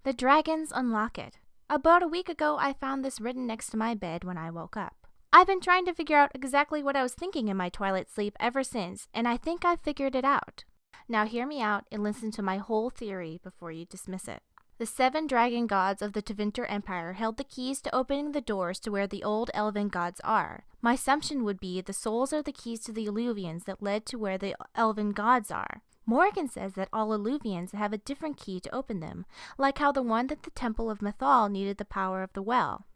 The dragons unlock it. About a week ago, I found this written next to my bed when I woke up. I've been trying to figure out exactly what I was thinking in my twilight sleep ever since, and I think I've figured it out. Now hear me out and listen to my whole theory before you dismiss it. The 7 dragon gods of the Tevinter Empire held the keys to opening the doors to where the old elven gods are. My assumption would be the souls are the keys to the illuvians that led to where the elven gods are. Morgan says that all illuvians have a different key to open them, like how the one that the Temple of Mythal needed the power of the well.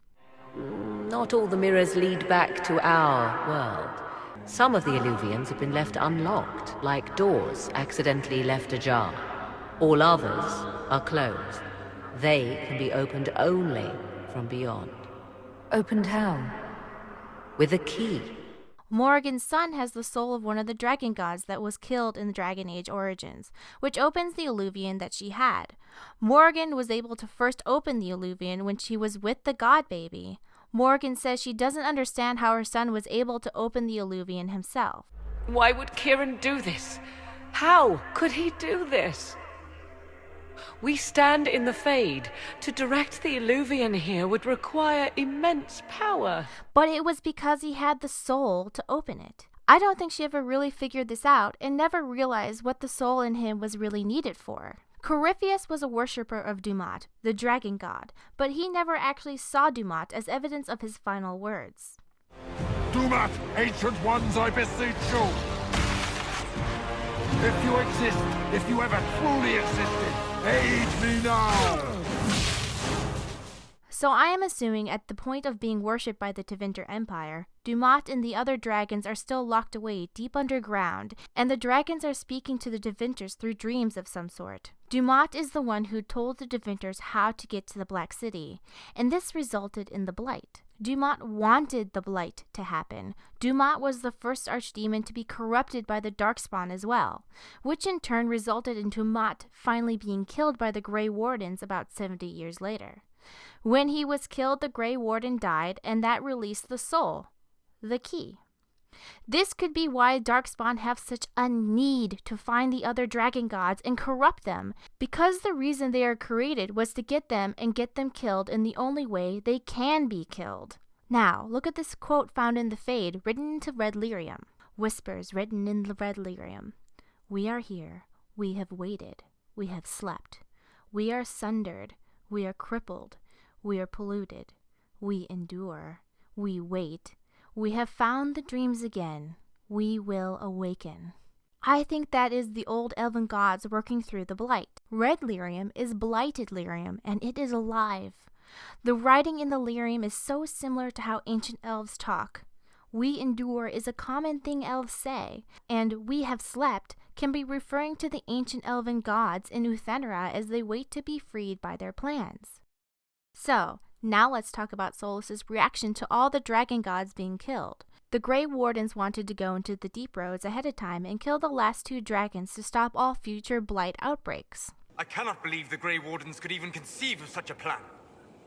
Not all the mirrors lead back to our world. Some of the illuvians have been left unlocked, like doors accidentally left ajar. All others are closed. They can be opened only from beyond. Opened how? With a key. Morgan's son has the soul of one of the dragon gods that was killed in the Dragon Age Origins, which opens the illuvian that she had. Morgan was able to first open the illuvian when she was with the god baby. Morgan says she doesn't understand how her son was able to open the illuvian himself. Why would Kieran do this? How could he do this? We stand in the Fade. To direct the illuvian here would require immense power. But it was because he had the soul to open it. I don't think she ever really figured this out and never realized what the soul in him was really needed for. Corypheus was a worshipper of Dumat, the dragon god, but he never actually saw Dumat as evidence of his final words. Dumat, ancient ones, I beseech you! If you exist, if you ever truly existed, aid me now! So I am assuming at the point of being worshipped by the Tevinter Empire, Dumat and the other dragons are still locked away deep underground, and the dragons are speaking to the Tevinters through dreams of some sort. Dumat is the one who told the Tevinters how to get to the Black City, and this resulted in the Blight. Dumat wanted the Blight to happen. Dumat was the first archdemon to be corrupted by the Darkspawn as well, which in turn resulted in Dumat finally being killed by the Grey Wardens about 70 years later. When he was killed, the Grey Warden died, and that released the soul, the key. This could be why Darkspawn have such a need to find the other dragon gods and corrupt them, because the reason they are created was to get them and get them killed in the only way they can be killed. Now, look at this quote found in the Fade, written into red lyrium. Whispers written in the red lyrium. We are here. We have waited. We have slept. We are sundered. We are crippled. We are polluted. We endure. We wait. We have found the dreams again. We will awaken. I think that is the old elven gods working through the blight. Red lyrium is blighted lyrium, and it is alive. The writing in the lyrium is so similar to how ancient elves talk. We endure is a common thing elves say, and we have slept can be referring to the ancient elven gods in Uthenera as they wait to be freed by their plans. So, now let's talk about Solas's reaction to all the dragon gods being killed. The Grey Wardens wanted to go into the Deep Roads ahead of time and kill the last 2 dragons to stop all future blight outbreaks. I cannot believe the Grey Wardens could even conceive of such a plan.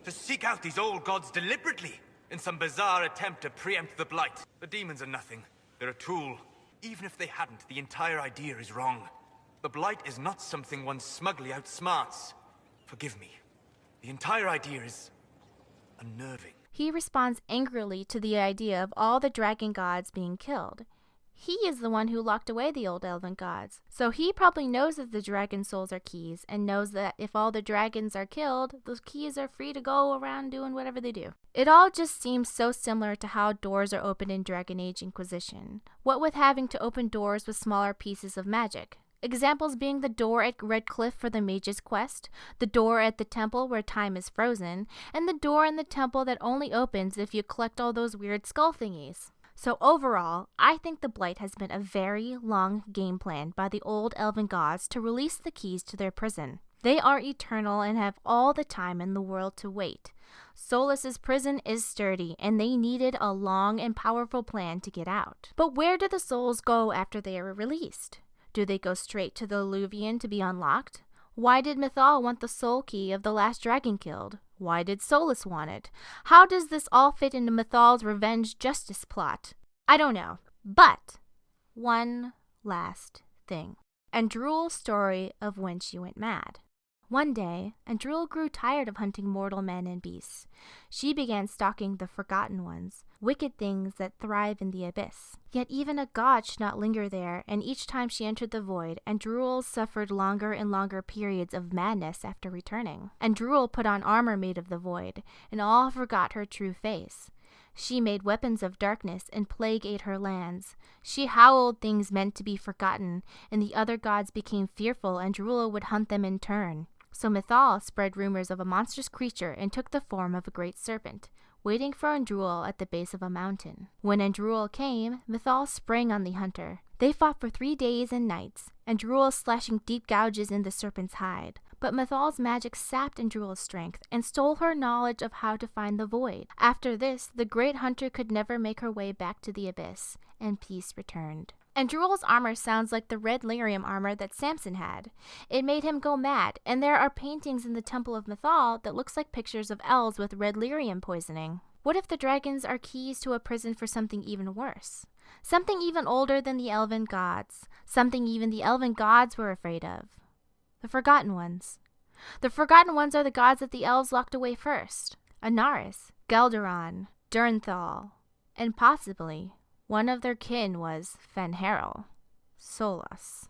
To seek out these old gods deliberately, in some bizarre attempt to preempt the blight. The demons are nothing. They're a tool. Even if they hadn't, the entire idea is wrong. The blight is not something one smugly outsmarts. Forgive me. The entire idea is unnerving. He responds angrily to the idea of all the dragon gods being killed. He is the one who locked away the old elven gods, so he probably knows that the dragon souls are keys, and knows that if all the dragons are killed, those keys are free to go around doing whatever they do. It all just seems so similar to how doors are opened in Dragon Age Inquisition, what with having to open doors with smaller pieces of magic. Examples being the door at Red Cliff for the Mage's Quest, the door at the temple where time is frozen, and the door in the temple that only opens if you collect all those weird skull thingies. So overall, I think the Blight has been a very long game plan by the old elven gods to release the keys to their prison. They are eternal and have all the time in the world to wait. Solas's prison is sturdy, and they needed a long and powerful plan to get out. But where do the souls go after they are released? Do they go straight to the illuvian to be unlocked? Why did Mythal want the soul key of the last dragon killed? Why did Solas want it? How does this all fit into Mythal's revenge justice plot? I don't know. But one last thing. And Drool's story of when she went mad. One day, Andruil grew tired of hunting mortal men and beasts. She began stalking the Forgotten Ones, wicked things that thrive in the abyss. Yet even a god should not linger there, and each time she entered the void, Andruil suffered longer and longer periods of madness after returning. Andruil put on armor made of the void, and all forgot her true face. She made weapons of darkness, and plague ate her lands. She howled things meant to be forgotten, and the other gods became fearful, and Andruil would hunt them in turn. So Mythal spread rumors of a monstrous creature and took the form of a great serpent, waiting for Andruil at the base of a mountain. When Andruil came, Mythal sprang on the hunter. They fought for 3 days and nights, Andruil slashing deep gouges in the serpent's hide. But Mythal's magic sapped Andruil's strength and stole her knowledge of how to find the void. After this, the great hunter could never make her way back to the abyss, and peace returned. Andruil's armor sounds like the red lyrium armor that Samson had. It made him go mad, and there are paintings in the Temple of Mythal that looks like pictures of elves with red lyrium poisoning. What if the dragons are keys to a prison for something even worse? Something even older than the elven gods. Something even the elven gods were afraid of. The Forgotten Ones. The Forgotten Ones are the gods that the elves locked away first. Anaris, Gelderon, Durnthal, and possibly one of their kin was Fenharel, Solas.